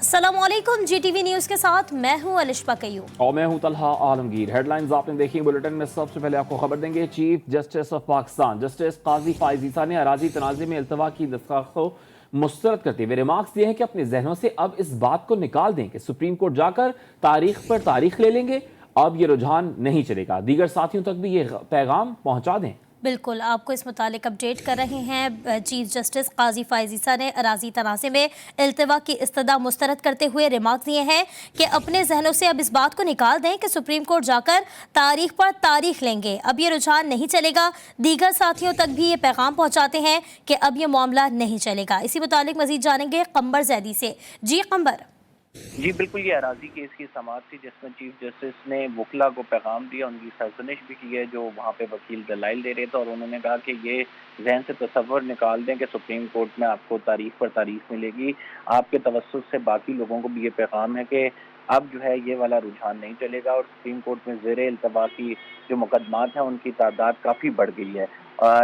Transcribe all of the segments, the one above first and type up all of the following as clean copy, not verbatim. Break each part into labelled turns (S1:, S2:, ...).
S1: अस्सलामुअलैकुम, जीटीवी न्यूज़ के साथ मैं हूं अलिशा कयूम
S2: और मैं हूं तलहा आलमगीर। हेडलाइंस आपने देखी। बुलेटिन में सबसे पहले आपको खबर देंगे। Chief justice of Pakistan justice Qazi Faez Isa ने अराजी तनाज़े में इल्तवा की दरख्वास्त को मुस्तरद करते हुए रिमार्क्स दिए हैं कि अपने जहनों से अब इस बात को निकाल दें कि सुप्रीम कोर्ट जाकर तारीख पर तारीख ले लेंगे। अब ये रुझान नहीं चलेगा। दीगर साथियों तक भी ये पैगाम पहुंचा दें।
S1: बिल्कुल, आपको इस मुतालिक अपडेट कर रहे हैं। चीफ जस्टिस काजी फायज ईसा ने अराजी तनाज़े में इल्तवा की इस्तदा मुस्तरद करते हुए रिमार्क दिए हैं कि अपने जहनों से अब इस बात को निकाल दें कि सुप्रीम कोर्ट जाकर तारीख पर तारीख लेंगे। अब ये रुझान नहीं चलेगा। दीगर साथियों तक भी ये पैगाम पहुँचाते हैं कि अब ये मामला नहीं चलेगा। इसी मुतालिक मज़ीद जानेंगे कम्बर जैदी से। जी कम्बर।
S3: जी बिल्कुल, ये अराजी केस की समाअत थी जिसमें चीफ जस्टिस ने वकला को पैगाम दिया, उनकी सरजनिश भी की है जो वहाँ पे वकील दलाइल दे रहे थे, और उन्होंने कहा कि ये जहन से तसव्वुर निकाल दें कि सुप्रीम कोर्ट में आपको तारीख पर तारीख मिलेगी। आपके तवस्सुस से बाकी लोगों को भी ये पैगाम है कि अब जो है ये वाला रुझान नहीं चलेगा, और सुप्रीम कोर्ट में ज़ेरे इल्तवा की जो मुकदमात हैं उनकी तादाद काफ़ी बढ़ गई है।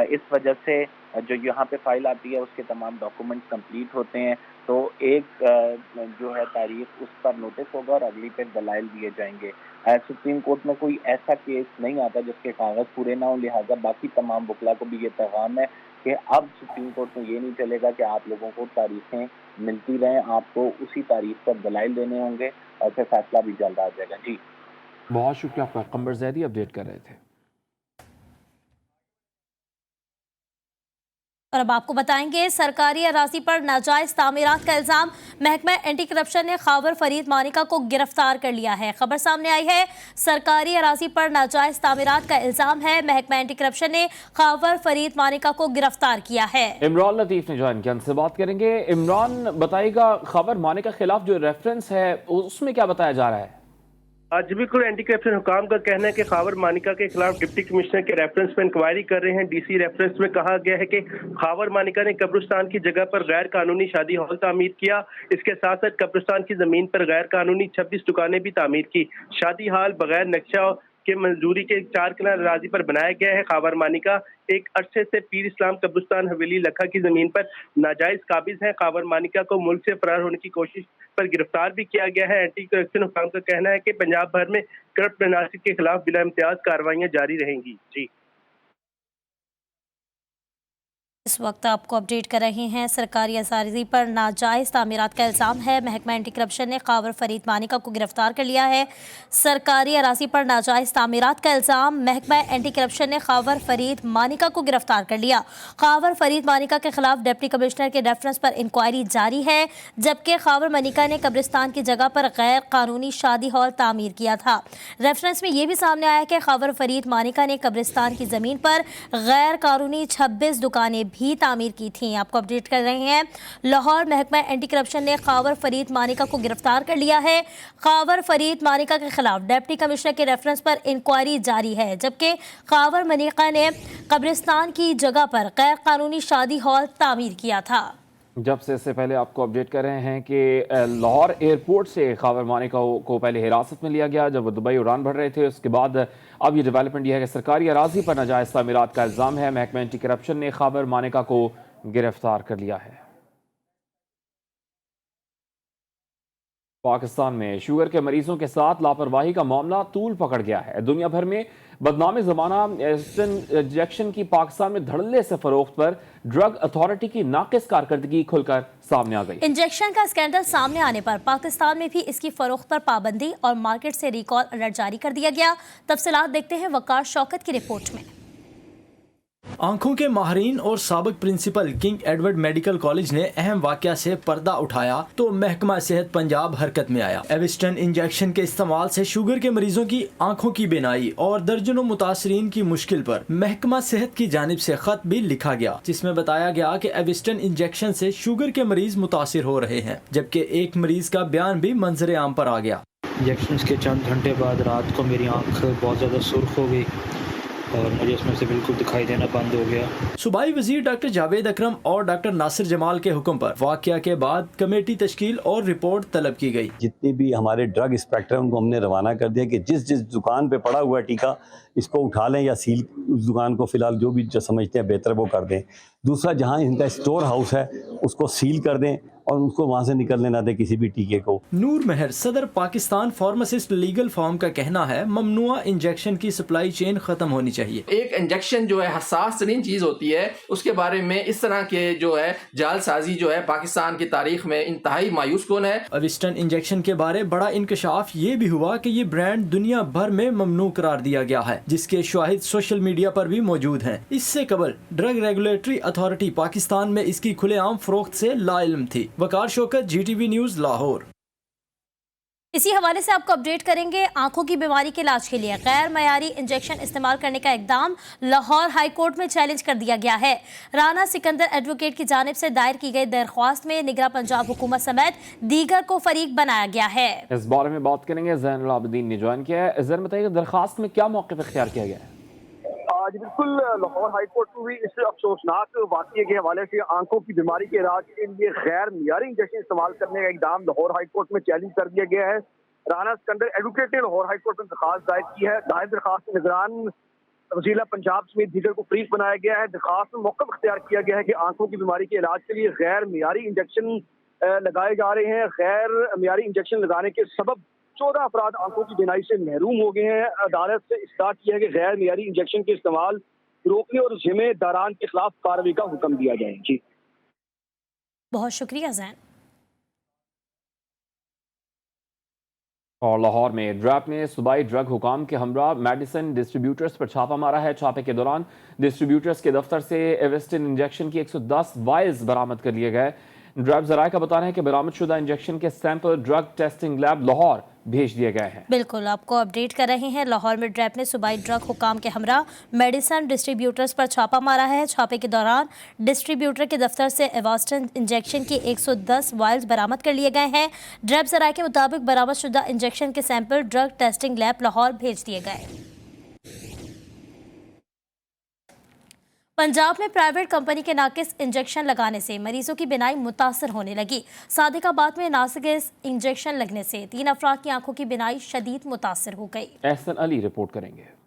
S3: इस वजह से जो यहाँ पे फाइल आती है उसके तमाम डॉक्यूमेंट्स कंप्लीट होते हैं, तो एक जो है तारीख उस पर नोटिस होगा और अगली पे दलाइल दिए जाएंगे। सुप्रीम कोर्ट में कोई ऐसा केस नहीं आता जिसके कागज पूरे ना हो, लिहाजा बाकी तमाम वकला को भी ये पैगाम है कि अब सुप्रीम कोर्ट में ये नहीं चलेगा कि आप लोगों को तारीखें मिलती रहें, आपको उसी तारीख पर दलाइल देने होंगे और फिर फैसला भी जल्द आ जाएगा। जी
S2: बहुत शुक्रिया आपका। कम्बर जैदी अपडेट कर रहे थे।
S1: और अब आपको बताएंगे, सरकारी अराजी पर नाजायज तामीरात का इल्जाम, महकमा एंटी करप्शन ने खावर फरीद मानिका को गिरफ्तार कर लिया है। खबर सामने आई है, सरकारी अराजी पर नाजायज तामीरात का इल्जाम है। महकमा एंटी करप्शन ने खावर फरीद मानिका को गिरफ्तार किया है।
S2: इमरान लतीफ ने ज्वाइन किया, उनसे बात करेंगे। इमरान, बताइएगा खावर मानिका के खिलाफ जो रेफरेंस है उसमें क्या बताया जा रहा है?
S4: आज बिल्कुल एंटी करप्शन हुकाम का कहना है कि खावर मानिका के खिलाफ डिप्टी कमिश्नर के रेफरेंस पर इंक्वायरी कर रहे हैं। डीसी रेफरेंस में कहा गया है कि खावर मानिका ने कब्रिस्तान की जगह पर गैर कानूनी शादी हॉल तामीर किया। इसके साथ साथ कब्रिस्तान की जमीन पर गैर कानूनी 26 दुकानें भी तामीर की। शादी हॉल बगैर नक्शा के मंजूरी के 4 कनाल अराजी पर बनाया गया है। खावर मानिका एक अरसे से पीर इस्लाम कब्रिस्तान हवेली लखा की जमीन पर नाजायज काबिज है। खावर मानिका को मुल्क से फरार होने की कोशिश पर गिरफ्तार भी किया गया है। एंटी करप्शन हुकाम का कहना है कि पंजाब भर में करप्ट नासिक के खिलाफ बिला इम्तियाज कार्रवाइयां जारी रहेंगी। जी
S1: इस वक्त आपको अपडेट कर रहे हैं, सरकारी असारजी पर नाजायज़ तामीरात का इल्ज़ाम है। महकमा एंटी करप्शन ने खावर फरीद मानिका को गिरफ्तार कर लिया है। सरकारी अराजी पर नाजायज़ तामीरात का इल्ज़ाम, महकमा एंटी करप्शन ने खावर फरीद मानिका को गिरफ्तार कर लिया। खावर फरीद मानिका के खिलाफ डिप्टी कमिश्नर के रेफरेंस पर इंक्वायरी जारी है, जबकि खावर मानिका ने कब्रिस्तान की जगह पर गैर कानूनी शादी हॉल तामीर किया था। रेफरेंस में यह भी सामने आया कि खावर फरीद मानिका ने कब्रिस्तान की ज़मीन पर गैर कानूनी 26 दुकानें भी तामीर की थी। आपको अपडेट कर रहे हैं, लाहौर महकमा एंटी करप्शन ने खावर फरीद मानिका को गिरफ्तार कर लिया है। खावर फरीद मानिका के खिलाफ डिप्टी कमिश्नर के रेफरेंस पर इंक्वायरी जारी है, जबकि खावर मानिका ने कब्रिस्तान की जगह पर गैर कानूनी शादी हॉल तामीर किया था।
S2: जब से इससे पहले आपको अपडेट कर रहे हैं कि लाहौर एयरपोर्ट से खावर मानिका को पहले हिरासत में लिया गया जब वो दुबई उड़ान भर रहे थे। उसके बाद अब ये डेवलपमेंट यह है कि सरकारी अराजी पर नाजायज़ तामीरात का इल्ज़ाम है। महकमा एंटी करप्शन ने खावर मानिका को गिरफ्तार कर लिया है। पाकिस्तान में शुगर के मरीजों के साथ लापरवाही का मामला तूल पकड़ गया है। दुनिया भर में बदनामी ज़माना इंजेक्शन की पाकिस्तान में धड़ल्ले से फरोख्त पर ड्रग अथॉरिटी की नाकिस कारकर्दगी खुलकर सामने आ गई।
S1: इंजेक्शन का स्कैंडल सामने आने पर पाकिस्तान में भी इसकी फरोख्त पर पाबंदी और मार्केट से रिकॉल अलर्ट जारी कर दिया गया। तफसीलात देखते हैं वकार शौकत की रिपोर्ट में।
S5: आंखों के माहरीन और साबिक principal King Edward Medical College ने अहम वाकया से पर्दा उठाया तो महकमा सेहत पंजाब हरकत में आया। एविस्टन इंजेक्शन के इस्तेमाल से शुगर के मरीजों की आंखों की बीनाई और दर्जनों मुतासरीन की मुश्किल पर महकमा सेहत की जानिब से खत भी लिखा गया, जिसमें बताया गया कि एविस्टन इंजेक्शन से शुगर के मरीज मुतासिर हो रहे हैं, जबकि एक मरीज का बयान भी मंजर आम पर आ गया।
S6: इंजेक्शन के चंद घंटे बाद रात को मेरी आंख बहुत ज़्यादा सुर्ख हो गई और मुझे इसमें से बिल्कुल दिखाई देना बंद हो गया।
S5: सूबाई वजीर डॉक्टर जावेद अकरम और डॉक्टर नासिर जमाल के हुक्म पर वाकया के बाद कमेटी तश्कील और रिपोर्ट तलब की गई।
S7: जितने भी हमारे ड्रग इंस्पेक्टर उनको हमने रवाना कर दिया कि जिस जिस दुकान पे पड़ा हुआ टीका इसको उठा लें या सील उस दुकान को फिलहाल जो भी जो समझते हैं बेहतर वो कर दें। दूसरा, जहाँ इनका स्टोर हाउस है उसको सील कर दें और उसको वहाँ से निकलने ना दें किसी भी टीके को।
S5: नूर महर सदर पाकिस्तान फार्मासिस्ट लीगल फॉर्म का कहना है ममनुआ इंजेक्शन की सप्लाई चेन खत्म होनी चाहिए।
S8: एक इंजेक्शन जो है हसास तरीन चीज होती है, उसके बारे में इस तरह के जो है जालसाजी जो है पाकिस्तान की तारीख में इंतहाई मायूस कौन है।
S5: एविस्टन इंजेक्शन के बारे बड़ा इंकशाफ ये भी हुआ कि ये ब्रांड दुनिया भर में ममनू करार दिया गया है, जिसके शाहिद सोशल मीडिया पर भी मौजूद हैं। इससे कबल ड्रग रेगुलेटरी अथॉरिटी पाकिस्तान में इसकी खुलेआम फरोख्त से लाइल्म थी। वकार शौकत, GTV न्यूज़, लाहौर।
S1: इसी हवाले से आपको अपडेट करेंगे। आंखों की बीमारी के इलाज के लिए गैर मयारी इंजेक्शन इस्तेमाल करने का इकदाम लाहौर हाई कोर्ट में चैलेंज कर दिया गया है। राना सिकंदर एडवोकेट की जानिब से दायर की गई दरख्वास्त में निगरां पंजाब हुकूमत समेत दीगर को फरीक बनाया गया है।
S2: इस बारे में बात करेंगे। ज़ैनुल आबिदीन ने ज्वाइन किया है। ज़ैन, बताइए दरख्वास्त में क्या मौक़िफ़ इख्तियार किया गया है?
S9: आज बिल्कुल लाहौर हाई कोर्ट में भी इस अफसोसनाक वाक़ये के हवाले से आंखों की बीमारी के इलाज के लिए गैर मियारी इंजेक्शन इस्तेमाल करने का इकदाम लाहौर हाई कोर्ट में चैलेंज कर दिया गया है। राना सिकंदर एडवोकेट ने लाहौर हाई कोर्ट में दरखास्त दायर की है। दायर दरखास्त में निगरान वज़ीर पंजाब समेत दीगर को फरीक बनाया गया है। दरखास्त में मौक़िफ़ इख्तियार किया गया है कि आंखों की बीमारी के इलाज के लिए गैर मियारी इंजेक्शन लगाए जा रहे हैं। गैर मियारी इंजेक्शन लगाने के सबब 14 अफराद आंखों की बीनाई से महरूम हो गए हैं। अदालत से इस्ताद किया है कि गैर मियारी इंजेक्शन के इस्तेमाल रोकने और जिम्मेदारान के खिलाफ कार्रवाई का हुक्म दिया जाए। जी,
S1: बहुत शुक्रिया जैन।
S2: और लाहौर में ड्रैप ने सूबाई ड्रग हुकाम के हमरा मेडिसिन डिस्ट्रीब्यूटर्स पर छापा मारा है। छापे के दौरान डिस्ट्रीब्यूटर्स के दफ्तर से एविस्टिन इंजेक्शन की 110 वायल्स बरामद कर लिए गए। ड्रैप ज़राए का बताना है कि बरामदशुदा इंजेक्शन के sample drug testing lab Lahore भेज दिए गए हैं।
S1: बिल्कुल आपको अपडेट कर रहे हैं। लाहौर में ड्रैप ने सूबाई ड्रग हुकाम के हमरा मेडिसिन डिस्ट्रीब्यूटर्स पर छापा मारा है। छापे के दौरान डिस्ट्रीब्यूटर के दफ्तर से एवास्टन इंजेक्शन की 110 वायल्स बरामद कर लिए गए हैं। ड्रैप ज़राए के मुताबिक बरामदशुदा इंजेक्शन के sample drug testing lab Lahore भेज दिए गए। पंजाब में प्राइवेट कंपनी के नाकिस इंजेक्शन लगाने से मरीजों की बीनाई मुतासर होने लगी। सादिकाबाद में नाकिस इंजेक्शन लगने से 3 अफराद की आंखों की बीनाई शदीद मुतासर हो गई।
S2: एहसन अली रिपोर्ट करेंगे।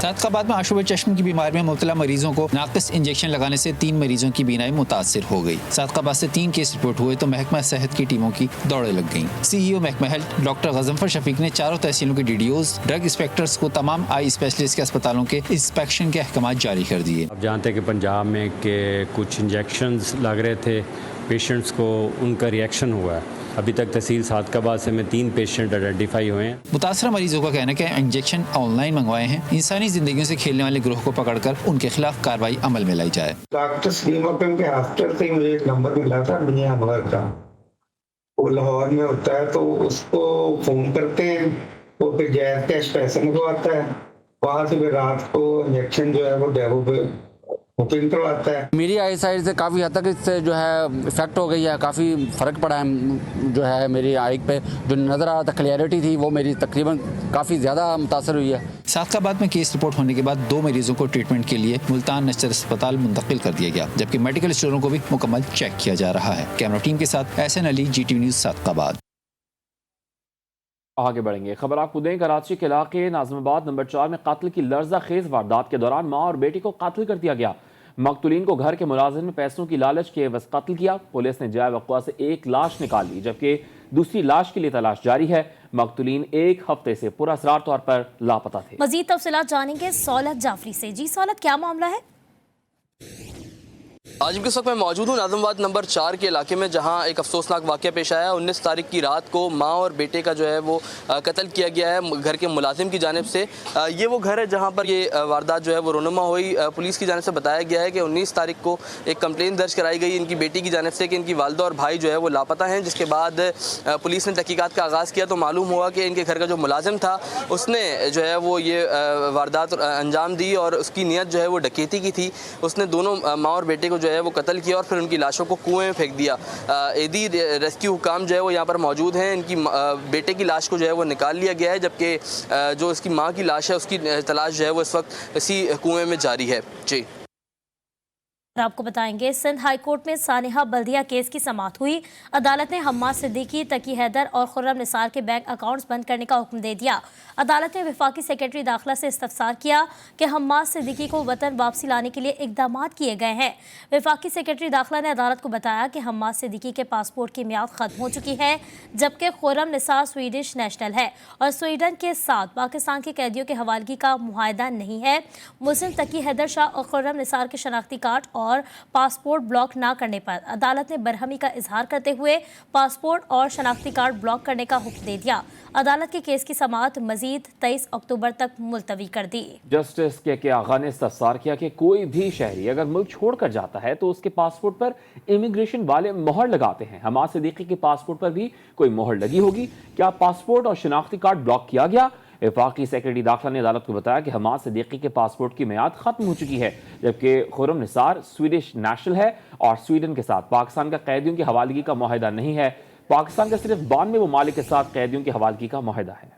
S10: सादिकाबाद में आशुब चश्म की बीमारी में मुब्तला मरीजों को नाकिस इंजेक्शन लगाने से 3 मरीजों की बीनाई मुतासर हो गई। सादिकाबाद से 3 केस रिपोर्ट हुए तो महकमा सेहत की टीमों की दौड़े लग गईं। CEO महकमा हेल्थ डॉक्टर गजनफर शफीक ने चारों तहसीलों के DDOs, ड्रग इंस्पेक्टर्स को तमाम आई स्पेशलिस्ट के अस्पतालों के इंस्पेक्शन के अहकाम जारी कर दिए।
S11: आप जानते हैं कि पंजाब में के कुछ इंजेक्शंस लग रहे थे पेशेंट्स को, उनका रिएक्शन हुआ है। अभी तक तहसील सादिकाबाद से में 3 पेशेंट आइडेंटिफाई हुए हैं।
S10: मुतासरा मरीजों का कहना है कि इंजेक्शन ऑनलाइन मंगवाए हैं। इंसानी जिंदगियों से खेलने वाले ग्रोह को पकड़कर उनके खिलाफ कार्रवाई अमल में लाई जाए।
S12: डॉक्टर सलीम अकरम के हॉस्पिटल से मुझे एक नंबर मिला था मियां अनवर का, वो लाहौर में होता है, तो उसको फोन करते हैं, वो फिर जैज टेस्ट पैसे मंगवाता है, वहाँ से फिर रात को इंजेक्शन जो है वो डेवो पे बुकिंग करवाता है।
S13: मेरी आई साइड से काफ़ी हद तक इससे जो है इफेक्ट हो गई है, काफ़ी फ़र्क पड़ा है जो है मेरी आई पे जो नज़र आ रहा था क्लियरिटी थी वो मेरी तकरीबन काफ़ी ज़्यादा मुतासर हुई है।
S10: सादिकाबाद में केस रिपोर्ट होने के बाद 2 मरीजों को ट्रीटमेंट के लिए मुल्तान नशर अस्पताल मुंतकिल कर दिया गया, जबकि मेडिकल स्टोरों को भी मुकम्मल चेक किया जा रहा है। कैमरा टीम के साथ एहसन अली, GTV न्यूज़ सादिकाबाद।
S2: आगे बढ़ेंगे। खबर आपको दें, कराची के इलाके नाज़िमाबाद नंबर 4 में कत्ल की लर्जा खेज वारदात के दौरान माँ और बेटी को कत्ल कर दिया गया। मकतूलीन को घर के मुलाजिम में पैसों की लालच के एवज कत्ल किया। पुलिस ने जाए वक़्वा से एक लाश निकाल ली, जबकि दूसरी लाश के लिए तलाश जारी है। मकतूलीन 1 हफ्ते से पुरअसरार तौर पर लापता थे।
S1: मजीद तफसीलात जानेंगे सौलत जाफरी से। जी सौलत, क्या मामला है?
S14: आज इस वक्त मैं मौजूद हूँ नाज़िमाबाद नंबर 4 के इलाके में, जहाँ एक अफसोसनाक वाक़या पेश आया। 19 तारीख की रात को माँ और बेटे का जो है वो कत्ल किया गया है घर के मुलाजिम की जानिब से। ये वो घर है जहाँ पर ये वारदात जो है वो रोनुमा हुई। पुलिस की जानिब से बताया गया है कि 19 तारीख को एक कंप्लेन दर्ज कराई गई इनकी बेटी की जानिब से कि इनकी वालदा और भाई जो है वो लापता हैं, जिसके बाद पुलिस ने तहकीकात का आगाज़ किया तो मालूम हुआ कि इनके घर का जो मुलाजिम था उसने जो है वो ये वारदात अंजाम दी और उसकी नीयत जो है वो डकैती की थी। उसने दोनों माँ और बेटे को जो है वो कत्ल किया और फिर उनकी लाशों को कुएं में फेंक दिया। एदी रेस्क्यू हुकाम जो है वो यहाँ पर मौजूद हैं। इनकी बेटे की लाश को जो है वो निकाल लिया गया है, जबकि जो इसकी माँ की लाश है उसकी तलाश जो है वो इस वक्त इसी कुएं में जारी है। जी
S1: और आपको बताएंगे सिंध हाई कोर्ट में सानिहा बल्दिया केस की समाअत हुई। अदालत ने हम्माद सिद्दीकी, तकी हैदर और खुर्रम निसार के बैंक अकाउंट्स बंद करने का हुक्म दे दिया। अदालत ने वफाकी सेक्रेटरी दाखिला से इस्तफसार किया कि हम्माद सिद्दीकी को वतन वापसी लाने के लिए इकदाम किए गए हैं। वफाकी सेक्रेटरी दाखिला ने अदालत को बताया कि हम्माद सिद्दीकी के पासपोर्ट की मियाद खत्म हो चुकी है, जबकि खुर्रम निसार स्वीडिश नेशनल है और स्वीडन के साथ पाकिस्तान के कैदियों के हवालगी का मुआहदा नहीं है। मुस्लिम तकी हैदर शाह और खुर्रम निसार के शनाख्ती कार्ड और पासपोर्ट ब्लॉक ना करने पर अदालत ने बरहमी का इजहार करते हुए पासपोर्ट और शनाख्ती कार्ड ब्लॉक करने का हुक्म दे दिया। अदालत के केस की समाअत मजीद 23 अक्टूबर तक मुलतवी कर दी।
S2: जस्टिस के आगा ने इस्तफसार किया कि कोई भी शहरी अगर मुल्क छोड़कर जाता है तो उसके पासपोर्ट पर इमिग्रेशन वाले मोहर लगाते हैं। हम्माद सिद्दीकी के पासपोर्ट पर भी कोई मोहर लगी होगी। क्या पासपोर्ट और शनाख्ती कार्ड ब्लॉक किया गया? वफाकी सेक्रेटरी दाखिला ने अदालत को बताया कि हम्माद सिद्दीकी के पासपोर्ट की मियाद खत्म हो चुकी है, जबकि खुर्रम निसार स्वीडिश नेशनल है और स्वीडन के साथ पाकिस्तान का कैदियों की हवालगी का मुआहदा नहीं है। पाकिस्तान का सिर्फ 92 ममालिक के साथ कैदियों की हवालगी का मुआहदा है।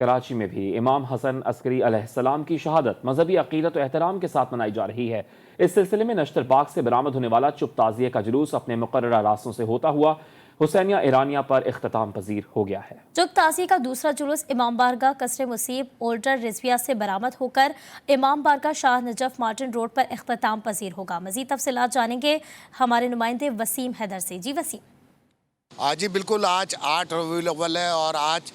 S2: कराची में भी इमाम हसन अस्करी अलैहिस्सलाम की शहादत मजहबी अकीदत और एहतराम के साथ मनाई जा रही है। इस सिलसिले में नश्तर पाक से बरामद होने वाला चुप ताज़िये का जुलूस अपने मुकर्ररा रास्तों से होता हुआ हुसैनिया ईरानिया पर इख्तिताम पजीर हो गया है।
S1: चुप ताज़िये का दूसरा जुलूस इमाम बारगाह कसरे मुसीब ओल्डर रिजविया से बरामद होकर इमाम बारगाह शाह नजफ मार्टिन रोड पर इख्तिताम पजीर होगा। मजीद तफसीलात जानेंगे हमारे नुमाइंदे वसीम हैदर से। जी वसीम।
S15: जी बिल्कुल, आज 8 रबीउल अव्वल है और आज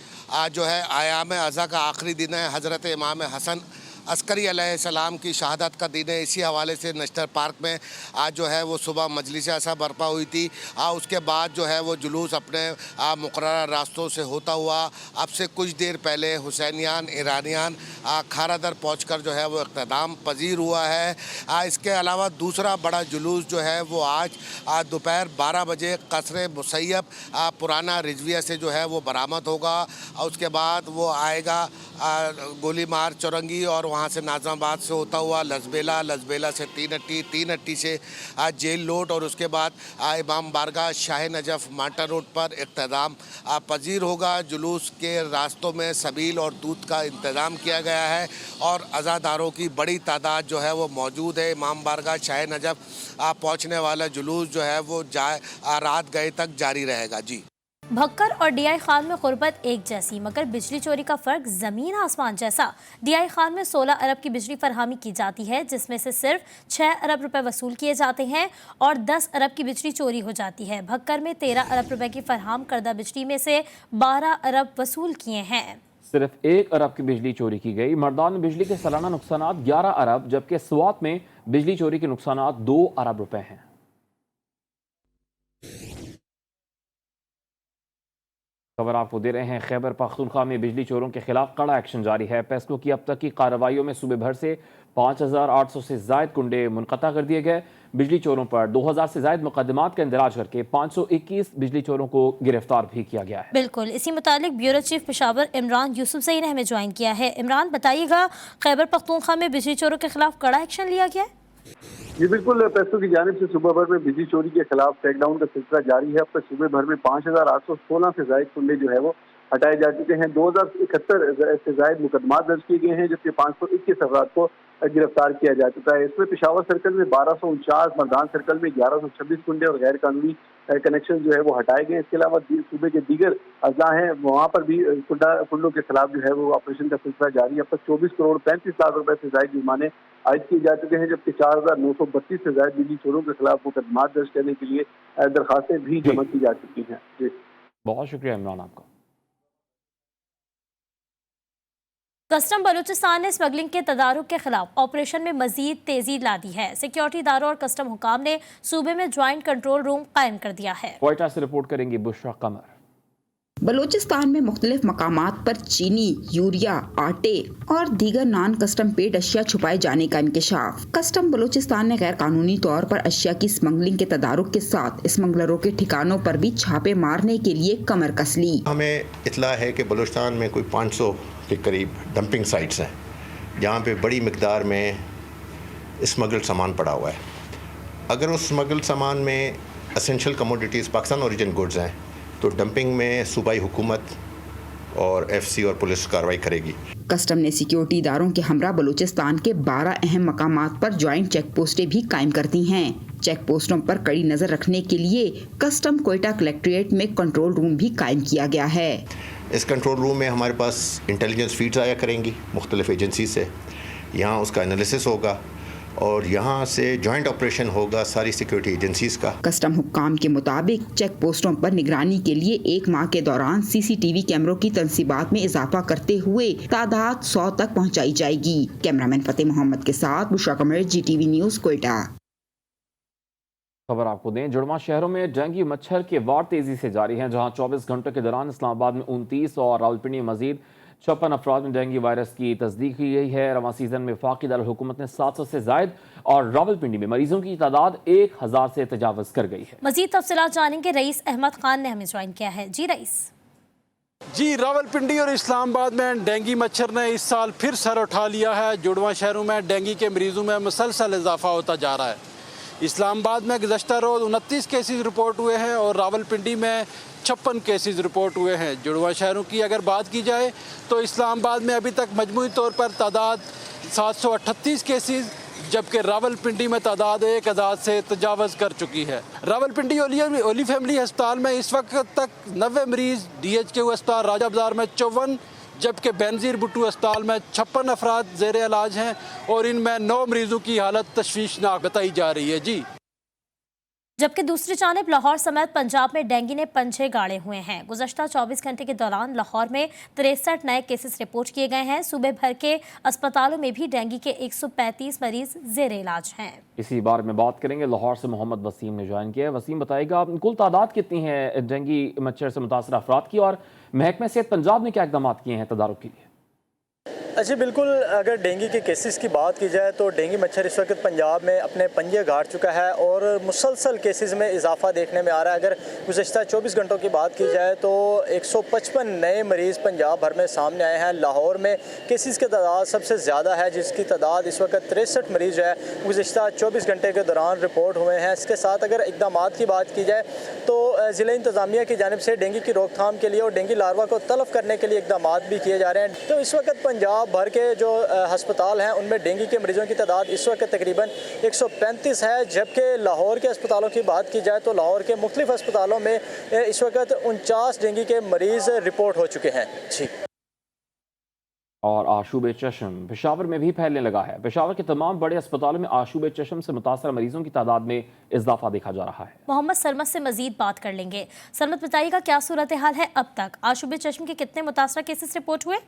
S15: जो है आयाम अज़ा का आखिरी दिन है। हज़रत इमाम हसन अस्करी अलैहिस्सलाम की शहादत का दिन है। इसी हवाले से नश्तर पार्क में आज जो है वो सुबह मजलिस ऐसा बर्पा हुई थी। उसके बाद जो है वो जुलूस अपने मुकर्रर रास्तों से होता हुआ अब से कुछ देर पहले हुसैनियान ईरानियान खारादर पहुंचकर जो है वो इख्तिताम पजीर हुआ है। इसके अलावा दूसरा बड़ा जुलूस जो है वो आज दोपहर 12 बजे कसरे मुसैयब पुराना रिजविया से जो है वो बरामद होगा। उसके बाद वो आएगा गोली मार चौरंगी और वहाँ से नाज़माबाद से होता हुआ लसबेला, लसबेला से तीन अट्टी से जेल लोड और उसके बाद इमाम बारगाह शाह नजफ माल्टा रोड पर इख्तिताम पजीर होगा। जुलूस के रास्तों में सबील और दूध का इंतज़ाम किया गया है और अज़ादारों की बड़ी तादाद जो है वो मौजूद है। इमाम बारगाह शाह नजफ पहुँचने वाला जुलूस जो है वो रात गए तक जारी रहेगा। जी।
S1: भक्कर और डीआई खान में गुर्बत एक जैसी, मगर बिजली चोरी का फर्क जमीन आसमान जैसा। डीआई खान में 16 अरब की बिजली फरहमी की जाती है, जिसमें से सिर्फ 6 अरब रुपए वसूल किए जाते हैं और 10 अरब की बिजली चोरी हो जाती है। भक्कर में 13 अरब रुपए की फरहम करदा बिजली में से 12 अरब वसूल किए हैं।
S2: सिर्फ 1 अरब की बिजली चोरी की गई। मर्दान में बिजली के सालाना नुकसानात 11 अरब, जबकि स्वात में बिजली चोरी के नुकसानात 2 अरब रुपए हैं। खबर आपको दे रहे हैं, खैबर पख्तूनख्वा में बिजली चोरों के खिलाफ कड़ा एक्शन जारी है। फैसलों की अब तक की कार्रवाइयों में सूबे भर से 5800 से जायद कुंडे मुनक़ता कर दिए गए। बिजली चोरों पर 2000 से जायद मुकदमात का इंदराज करके 521 बिजली चोरों को गिरफ्तार भी किया गया है।
S1: बिल्कुल, इसी मुतालिक ब्यूरो चीफ पेशावर इमरान यूसुफ सही ने हमें ज्वाइन किया है। इमरान, बताइएगा, खैबर पख्तूनख्वा में बिजली चोरों के खिलाफ कड़ा एक्शन लिया गया है?
S9: जी बिल्कुल, पैसों की जानिब से सूबे भर में बिजली चोरी के खिलाफ टेकडाउन का सिलसिला जारी है। अब तक सूबे भर में 5816 से जायद कुंडे जो है वो हटाए जा चुके हैं। 2071 से जायद मुकदमा दर्ज किए गए हैं, जबकि 521 अफराद को गिरफ्तार किया जा चुका है। इसमें पेशावर सर्कल में 1249, मर्दान सर्कल में 1126 कुंडे और गैर कानूनी कनेक्शन जो है वो हटाए गए। इसके अलावा सूबे के दीगर अजला हैं, वहाँ पर भी कुंडों के खिलाफ जो है वो ऑपरेशन का सिलसिला जारी है। अब तक 24 करोड़ 35 लाख रुपए से जायद जुर्माने आयद किए जा चुके हैं, जबकि 4932 से ज्यादा बिजली चोरों के खिलाफ मुकदमा दर्ज करने के लिए दरखास्तें भी जमा की जा चुकी हैं। जी,
S2: बहुत शुक्रिया इमरान आपका।
S1: कस्टम बलूचिस्तान ने स्मगलिंग के तदारुक के खिलाफ ऑपरेशन में मजीद तेजी ला दी है। सिक्योरिटी इदारों और कस्टम हुकाम ने सूबे में ज्वाइंट कंट्रोल रूम कायम कर दिया है।
S2: क्वेटा से रिपोर्ट करेंगे बुशरा कमर।
S16: बलूचिस्तान में मुख्तलिफ मकामात पर चीनी, यूरिया, आटे और दीगर नॉन कस्टम पेड अशिया छुपाए जाने का इंकशाफ। कस्टम बलूचिस्तान ने गैर कानूनी तौर पर अशिया की स्मगलिंग के तदारुक के साथ स्मगलरों के ठिकानों पर भी छापे मारने के लिए कमर कस ली।
S17: हमें इतला है कि बलूचिस्तान में कोई 500 के करीब डंपिंग साइट्स हैं, जहाँ पे बड़ी मिकदार में स्मगल सामान पड़ा हुआ है। अगर उस स्मगल सामान में essential commodities Pakistan origin goods हैं तो डंपिंग में सूबाई हुकूमत और एफसी और पुलिस कार्रवाई करेगी।
S16: कस्टम ने सिक्योरिटी इदारों के हमरा बलूचिस्तान के 12 अहम मकामात पर ज्वाइंट चेक पोस्टें भी कायम कर दी हैं। चेक पोस्टों पर कड़ी नजर रखने के लिए कस्टम कोयटा कलेक्ट्रेट में कंट्रोल रूम भी कायम किया गया है।
S17: इस कंट्रोल रूम में हमारे पास इंटेलिजेंस फीड्स आया करेंगी मुख्तलिफ एजेंसी से, यहाँ उसका एनालिसिस होगा और यहाँ से जॉइंट ऑपरेशन होगा सारी सिक्योरिटी एजेंसीज का। कस्टम हुक्काम के मुताबिक चेक पोस्टों पर निगरानी के लिए 1 माह के दौरान CCTV कैमरों की तनसीबात में इजाफा करते हुए तादाद 100 तक पहुँचाई जाएगी। कैमरामैन फतेह मोहम्मद के साथ बुशरा कमर, GTV न्यूज़, कोयटा।
S2: खबर आपको दें, जुड़वा शहरों में डेंगू मच्छर के वार तेजी से जारी हैं, जहां 24 घंटों के दौरान इस्लामाबाद में 29 और रावलपिंडी में मजीद 56 अफराद में डेंगू वायरस की तस्दीक की गई है। रवां सीजन में वफाकी दारुल-हुकूमत ने 700 से जायद और रावलपिंडी में मरीजों की तादाद 1000 से तजावज़ कर गई है।
S1: मजीद तफसीलात जानेंगे, रईस अहमद खान ने हमें ज्वाइन किया है। जी रईस।
S18: जी, रावलपिंडी और इस्लामाबाद में डेंगू मच्छर ने इस साल फिर सर उठा लिया है। जुड़वा शहरों में डेंगू के मरीजों में मुसलसल इजाफा होता जा रहा है। इस्लामाबाद में गुज़श्ता रोज़ 29 केसेस रिपोर्ट हुए हैं और रावलपिंडी में 56 केसेस रिपोर्ट हुए हैं। जुड़वा शहरों की अगर बात की जाए तो इस्लामाबाद में अभी तक मजमूई तौर पर तादाद 738 केसेस, जबकि रावलपिंडी में तादाद 1000 से तजावज़ कर चुकी है। रावलपिंडी ओली फैमिली अस्पताल में इस वक्त तक 90 मरीज़, DHQ अस्पताल राजा बाजार में 54, जबकि बेनज़ीर भुट्टो अस्पताल में 56 अफराद ज़ेर इलाज हैं और इनमें 9 मरीजों की हालत तशवीशनाक बताई जा रही है। जी,
S1: जबकि दूसरी जानिब लाहौर समेत पंजाब में डेंगू ने पंजे गाड़े हुए हैं। गुज़श्ता 24 घंटे के दौरान लाहौर में 63 नए केसेस रिपोर्ट किए गए हैं। सूबे भर के अस्पतालों में भी डेंगू के 135 मरीज ज़ेर इलाज हैं। इसी बारे में बात करेंगे, लाहौर से मोहम्मद वसीम ने ज्वाइन किया है। वसीम, बताएगा कुल तादाद कितनी है डेंगू मच्छर से मुतासर अफराद की और महकमा सेहत पंजाब ने क्या इक़दाम किए हैं तदारुक के लिए?
S19: अच्छा, बिल्कुल, अगर डेंगू के केसेस की बात की जाए तो डेंगू मच्छर इस वक्त पंजाब में अपने पंजे गाड़ चुका है और मुसलसल केसेस में इजाफा देखने में आ रहा है। अगर गुज़श्ता 24 घंटों की बात की जाए तो 155 नए मरीज़ पंजाब भर में सामने आए हैं। लाहौर में केसेस की तादाद सबसे ज़्यादा है, जिसकी तादाद इस वक्त 63 मरीज़ जो है गुज़श्ता 24 घंटे के दौरान रिपोर्ट हुए हैं। इसके साथ अगर इक़दाम की बात की जाए तो ज़िला इंतज़ामिया की जानिब से डेंगू की रोकथाम के लिए और डेंगू लार्वा को तलब करने के लिए इक़दाम भी किए जा रहे हैं। तो इस वक्त पंजाब भर के जो अस्पताल हैं उनमें डेंगू के मरीजों की तादाद इस वक्त तकरीबन 135 है, जबकि लाहौर के अस्पतालों की बात की जाए तो लाहौर के मुख्तलिफ अस्पतालों में इस वक्त 49 डेंगू के मरीज रिपोर्ट हो चुके हैं। जी,
S2: और आशूब चश्म पेशावर में भी फैलने लगा है। पेशावर के तमाम बड़े अस्पतालों में आशूब चश्म से मुतासर मरीजों की तादाद में इजाफा देखा जा रहा है। मोहम्मद सरमत से मजीद बात कर लेंगे। सरमत, बताइएगा क्या सूरत हाल है? अब तक आशूब चश्म के कितने मुतासर केसेस रिपोर्ट हुए?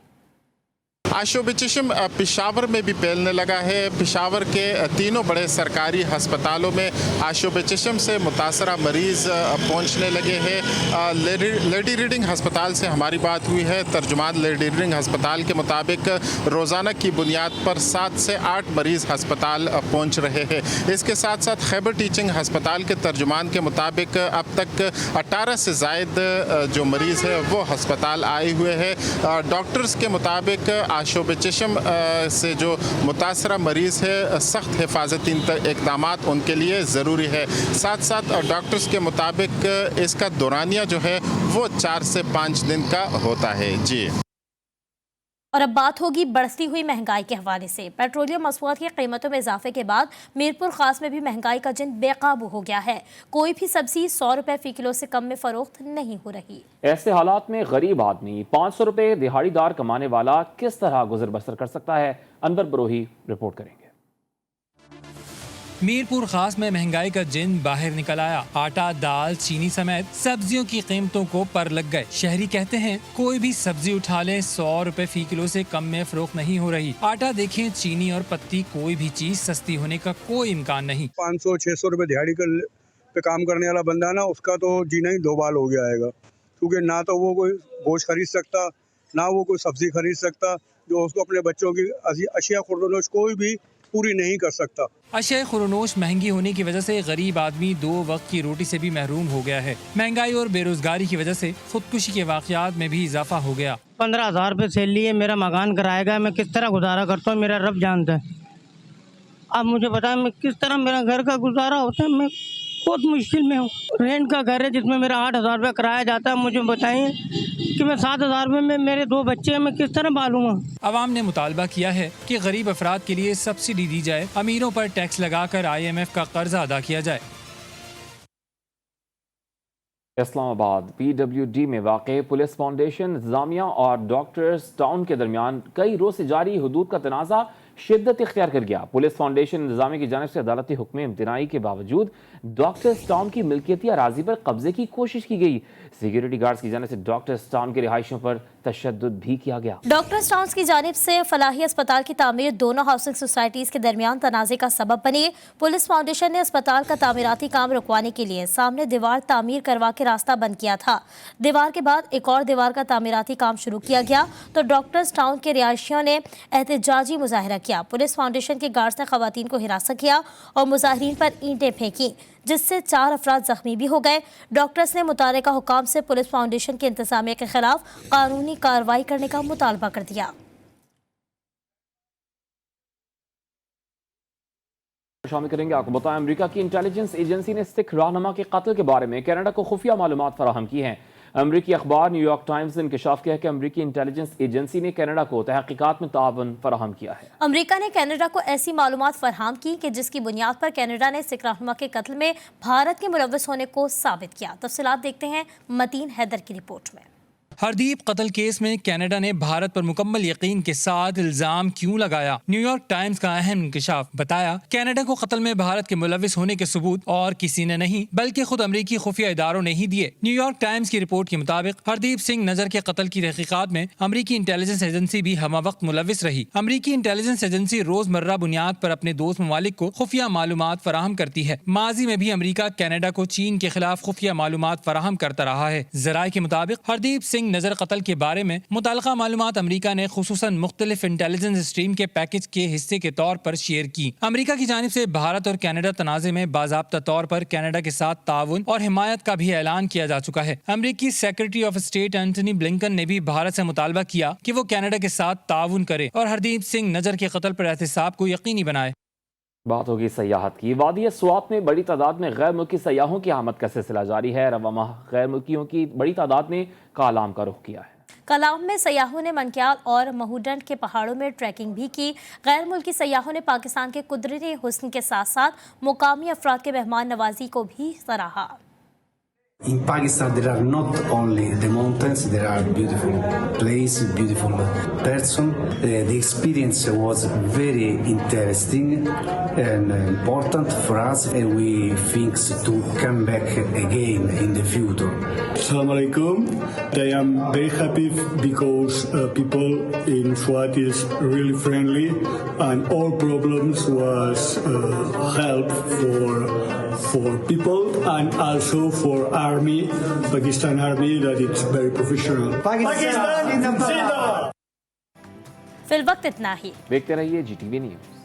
S20: आशूब चश्म पेशावर में भी फैलने लगा है। पेशावर के तीनों बड़े सरकारी अस्पतालों में आशूब चश्म से मुतासरा मरीज़ पहुंचने लगे हैं। लेडी रीडिंग अस्पताल से हमारी बात हुई है। तर्जुमान लेडी रीडिंग अस्पताल के मुताबिक रोज़ाना की बुनियाद पर 7 से 8 मरीज़ अस्पताल पहुंच रहे हैं। इसके साथ साथ खैबर टीचिंग अस्पताल के तर्जुमान के मुताबिक अब तक 18 से ज़ायद जो मरीज़ है वो अस्पताल आए हुए हैं। डॉक्टर्स के मुताबिक आशूब चश्म से जो मुतासरा मरीज़ है सख्त हिफाजती इक़दाम उनके लिए ज़रूरी है। साथ साथ डॉक्टर्स के मुताबिक इसका दौरानिया जो है वो 4 से 5 दिन का होता है। जी,
S1: और अब बात होगी बढ़ती हुई महंगाई के हवाले से। पेट्रोलियम मसनूआत की कीमतों में इजाफे के बाद मीरपुर खास में भी महंगाई का जिन बेकाबू हो गया है। कोई भी सब्जी 100 रुपए फी किलो से कम में फरोख्त नहीं हो रही। ऐसे हालात में गरीब आदमी 500 रुपए दिहाड़ीदार कमाने वाला किस तरह गुजर बसर कर सकता है? अनवर बरोही रिपोर्ट करेंगे।
S21: मीरपुर खास में महंगाई का जिन बाहर निकल आया। आटा, दाल, चीनी समेत सब्जियों की कीमतों को पर लग गए। शहरी कहते हैं कोई भी सब्जी उठा ले 100 रुपए फी किलो से कम में फरोख्त नहीं हो रही। आटा देखें, चीनी और पत्ती, कोई भी चीज सस्ती होने का कोई इम्कान नहीं।
S22: 500-600 रुपए दिहाड़ी पे काम करने वाला बंदा ना, उसका तो जीना ही दो बाल हो गया आएगा, क्योंकि ना तो वो कोई गोश्त खरीद सकता, ना वो कोई सब्जी खरीद सकता, जो उसको अपने बच्चों की अशिया खुर्दनोश कोई भी पूरी नहीं कर सकता।
S21: अशिया खुर्दनोश महंगी होने की वजह से गरीब आदमी 2 वक्त की रोटी से भी महरूम हो गया है। महंगाई और बेरोजगारी की वजह से खुदकुशी के वाकयात में भी इजाफा हो गया।
S23: 15,000 रुपये सैलरी है, मेरा मकान किराएगा, मैं किस तरह गुजारा करता हूँ मेरा रब जानता है। अब मुझे बताएं मैं किस तरह मेरा घर का गुजारा होता है। मैं बहुत मुश्किल में हूँ। रेंट का घर है जिसमें मेरा 8,000 रुपये किराया जाता है। मुझे बताइए कि मैं 7,000 रुपये में मेरे 2 बच्चे हैं, मैं किस तरह पालूंगा।
S21: अवाम ने मुतालबा किया है कि गरीब अफराद के लिए सब्सिडी दी जाए, अमीरों पर टैक्स लगाकर IMF का कर्जा अदा किया जाए।
S2: इस्लामाबाद PWD में वाक़ पुलिस फाउंडेशन इंतजामिया और डॉक्टर्स टाउन के दरमियान कई रोज से जारी हदूद का तनाज़ा शिद्दत इख्तियार कर गया। पुलिस फाउंडेशन इंतजामिया की जानिब से अदालती हुक्म इम्तनाई के बावजूद डॉक्टर्स टाउन की मिल्कियती अराजी पर कब्जे की कोशिश की गई। सिक्योरिटी गार्ड्स की जानिब से डॉक्टर्स टाउन के रिहायशियों पर तशद्दुद भी किया गया।
S1: डॉक्टर्स टाउन की जानिब से फलाही अस्पताल की तामीर दोनों हाउसिंग सोसाइटीज के दरमियान तनाज़े का सबब बनी। पुलिस फाउंडेशन ने अस्पताल का तामीराती काम रुकवाने के लिए सामने दीवार तामीर करवा के रास्ता बंद किया था। दीवार के बाद एक और दीवार का तामीराती काम शुरू किया गया तो डॉक्टर्स टाउन के रिहायशियों ने एहतजाजी मुजाहरा किया। पुलिस फाउंडेशन के गार्ड्स ने खवातीन को हिरासत किया और मुजाहिरीन पर ईंटें फेंकी, जिससे 4 अफराद जख्मी भी हो गए। डॉक्टर्स ने मुतालिका हुकाम से पुलिस फाउंडेशन के इंतजामिया के खिलाफ कानूनी कार्रवाई करने का मुतालबा कर दिया।
S2: शामिल करेंगे। आपको बताएं, अमेरिका की इंटेलिजेंस एजेंसी ने सिख रहनुमा के कत्ल के बारे में कनाडा को खुफिया मालूमात फराहम की हैं। अमरीकी अखबार न्यूयॉर्क टाइम्स ने इंकशाफ किया है कि अमरीकी इंटेलिजेंस एजेंसी ने कनाडा को तहकीकात में तावन फराहम किया है।
S1: अमरीका ने कनाडा को ऐसी मालूमात फराहम की कि जिसकी बुनियाद पर कनाडा ने सिख रहनुमा के कत्ल में भारत के मुलव्वस होने को साबित किया। तफसीलात देखते हैं मतीन हैदर की रिपोर्ट में।
S21: हरदीप कत्ल केस में कनाडा ने भारत पर मुकम्मल यकीन के साथ इल्जाम क्यों लगाया? न्यूयॉर्क टाइम्स का अहम इंकशाफ बताया, कनाडा को कत्ल में भारत के मुलव्विस होने के सबूत और किसी ने नहीं बल्कि खुद अमरीकी खुफिया इदारों ने ही दिए। न्यूयॉर्क टाइम्स की रिपोर्ट के मुताबिक हरदीप सिंह नजर के कत्ल की तहकीकात में अमरीकी इंटेलिजेंस एजेंसी भी हम वक्त मुलव्विस रही। अमरीकी इंटेलिजेंस एजेंसी रोजमर्रा बुनियाद पर अपने दोस्त ममालिक को खुफिया मालूमात फराहम करती है। माजी में भी अमरीका कनाडा को चीन के खिलाफ खुफिया मालूमात फराहम करता रहा है। जराए के मुताबिक हरदीप सिंह नजर कत्ल के बारे में मुताल्लिका मालूमात अमरीका ने खुसूसन मुख्तलिफ इंटेलिजेंस स्ट्रीम के पैकेज के हिस्से के तौर पर शेयर की। अमरीका की जानिब से भारत और कनाडा तनाज़े में बाज़ाब्ता तौर पर कनाडा के साथ ताउन और हिमायत का भी ऐलान किया जा चुका है। अमरीकी secretary of state Antony Blinken ने भी भारत से मुतालबा किया कि वो कनाडा के साथ ताउन करे और हरदीप सिंह नजर के कत्ल पर एहतसाब को यकीनी बनाए।
S2: बात होगी सयाहत की। वादी स्वात में बड़ी तादाद में गैर मुल्की सयाहों की आमद का सिलसिला जारी है। रवा माह गैर मुल्कियों की बड़ी तादाद ने कालाम का रुख किया है।
S1: कलाम में सयाहों ने मनक्याल और महूडंड के पहाड़ों में ट्रैकिंग भी की। गैर मुल्की सयाहों ने पाकिस्तान के कुदरती हुस्न के साथ साथ मुकामी अफराद के मेहमान नवाजी को भी सराहा।
S3: In Pakistan, there are not only the mountains, there are beautiful places, beautiful person. The experience was very interesting and important for us, and we think to come back again in the future.
S4: Assalamu alaikum. I am very happy because people in Swat is really friendly, and all problems was help for people and also for army, Pakistan army, that it's very professional.
S1: फिल वक्त इतना ही।
S2: देखते रहिए GTV news.